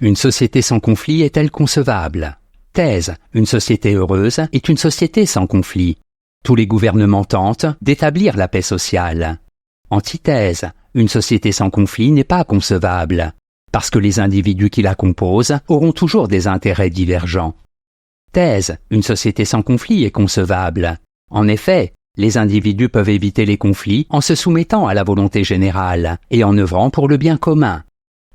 Une société sans conflit est-elle concevable? Thèse. Une société heureuse est une société sans conflit. Tous les gouvernements tentent d'établir la paix sociale. Antithèse. Une société sans conflit n'est pas concevable, parce que les individus qui la composent auront toujours des intérêts divergents. Thèse. Une société sans conflit est concevable. En effet, les individus peuvent éviter les conflits en se soumettant à la volonté générale et en œuvrant pour le bien commun.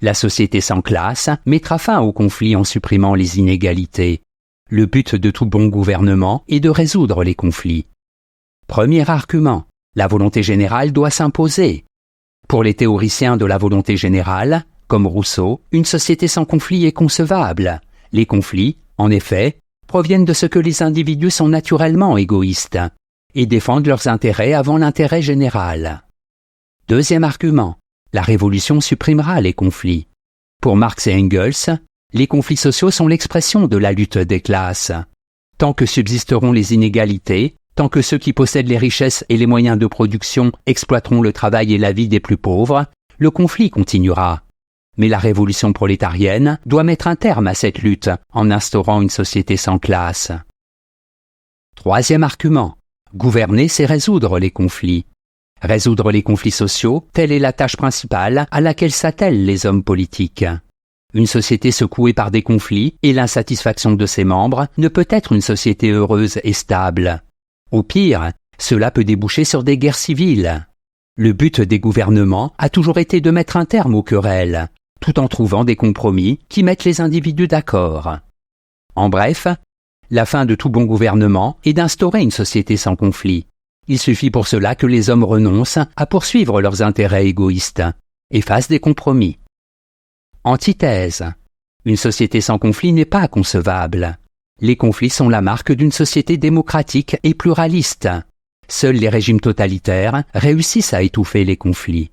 La société sans classe mettra fin aux conflits en supprimant les inégalités. Le but de tout bon gouvernement est de résoudre les conflits. Premier argument. La volonté générale doit s'imposer. Pour les théoriciens de la volonté générale, comme Rousseau, une société sans conflit est concevable. Les conflits, en effet, proviennent de ce que les individus sont naturellement égoïstes et défendent leurs intérêts avant l'intérêt général. Deuxième argument. La révolution supprimera les conflits. Pour Marx et Engels, les conflits sociaux sont l'expression de la lutte des classes. Tant que subsisteront les inégalités, tant que ceux qui possèdent les richesses et les moyens de production exploiteront le travail et la vie des plus pauvres, le conflit continuera. Mais la révolution prolétarienne doit mettre un terme à cette lutte en instaurant une société sans classe. Troisième argument. Gouverner, c'est résoudre les conflits. Résoudre les conflits sociaux, telle est la tâche principale à laquelle s'attellent les hommes politiques. Une société secouée par des conflits et l'insatisfaction de ses membres ne peut être une société heureuse et stable. Au pire, cela peut déboucher sur des guerres civiles. Le but des gouvernements a toujours été de mettre un terme aux querelles, tout en trouvant des compromis qui mettent les individus d'accord. En bref, la fin de tout bon gouvernement est d'instaurer une société sans conflit. Il suffit pour cela que les hommes renoncent à poursuivre leurs intérêts égoïstes et fassent des compromis. Antithèse. Une société sans conflit n'est pas concevable. Les conflits sont la marque d'une société démocratique et pluraliste. Seuls les régimes totalitaires réussissent à étouffer les conflits.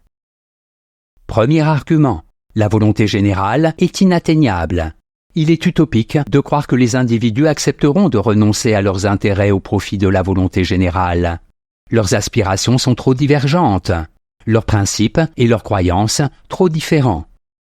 Premier argument. La volonté générale est inatteignable. Il est utopique de croire que les individus accepteront de renoncer à leurs intérêts au profit de la volonté générale. Leurs aspirations sont trop divergentes, leurs principes et leurs croyances trop différents.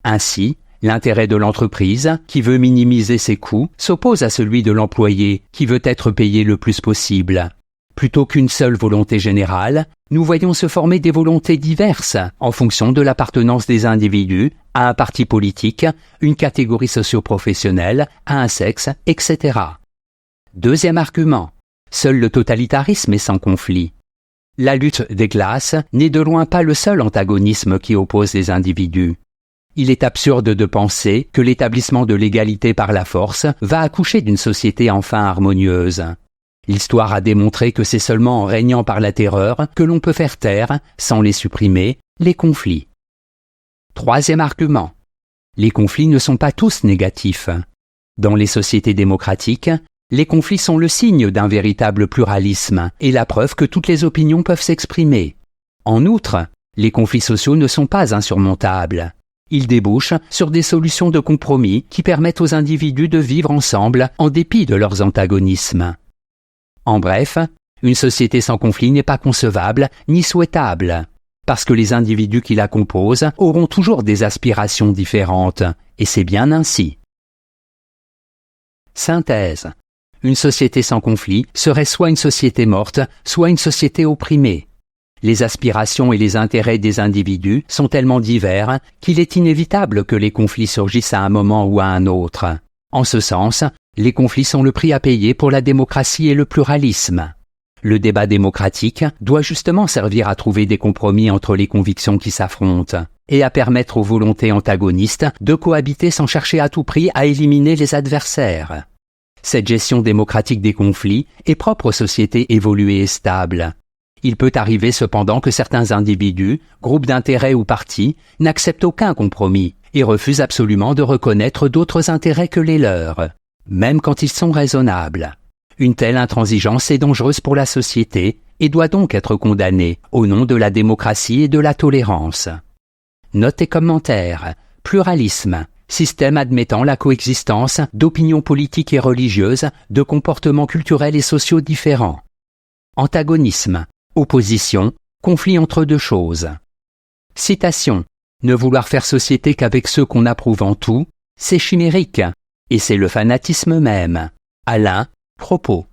Ainsi, l'intérêt de l'entreprise, qui veut minimiser ses coûts, s'oppose à celui de l'employé, qui veut être payé le plus possible. Plutôt qu'une seule volonté générale, nous voyons se former des volontés diverses en fonction de l'appartenance des individus à un parti politique, une catégorie socio-professionnelle, à un sexe, etc. Deuxième argument. Seul le totalitarisme est sans conflit. La lutte des classes n'est de loin pas le seul antagonisme qui oppose les individus. Il est absurde de penser que l'établissement de l'égalité par la force va accoucher d'une société enfin harmonieuse. L'histoire a démontré que c'est seulement en régnant par la terreur que l'on peut faire taire, sans les supprimer, les conflits. Troisième argument. Les conflits ne sont pas tous négatifs. Dans les sociétés démocratiques, les conflits sont le signe d'un véritable pluralisme et la preuve que toutes les opinions peuvent s'exprimer. En outre, les conflits sociaux ne sont pas insurmontables. Ils débouchent sur des solutions de compromis qui permettent aux individus de vivre ensemble en dépit de leurs antagonismes. En bref, une société sans conflit n'est pas concevable ni souhaitable, parce que les individus qui la composent auront toujours des aspirations différentes, et c'est bien ainsi. Synthèse. Une société sans conflit serait soit une société morte, soit une société opprimée. Les aspirations et les intérêts des individus sont tellement divers qu'il est inévitable que les conflits surgissent à un moment ou à un autre. En ce sens, les conflits sont le prix à payer pour la démocratie et le pluralisme. Le débat démocratique doit justement servir à trouver des compromis entre les convictions qui s'affrontent et à permettre aux volontés antagonistes de cohabiter sans chercher à tout prix à éliminer les adversaires. Cette gestion démocratique des conflits est propre aux sociétés évoluées et stables. Il peut arriver cependant que certains individus, groupes d'intérêts ou partis, n'acceptent aucun compromis et refusent absolument de reconnaître d'autres intérêts que les leurs, même quand ils sont raisonnables. Une telle intransigeance est dangereuse pour la société et doit donc être condamnée au nom de la démocratie et de la tolérance. Notes et commentaires. Pluralisme. Système admettant la coexistence d'opinions politiques et religieuses, de comportements culturels et sociaux différents. Antagonisme. Opposition. Conflit entre deux choses. Citation. Ne vouloir faire société qu'avec ceux qu'on approuve en tout, c'est chimérique, et c'est le fanatisme même. Alain, propos.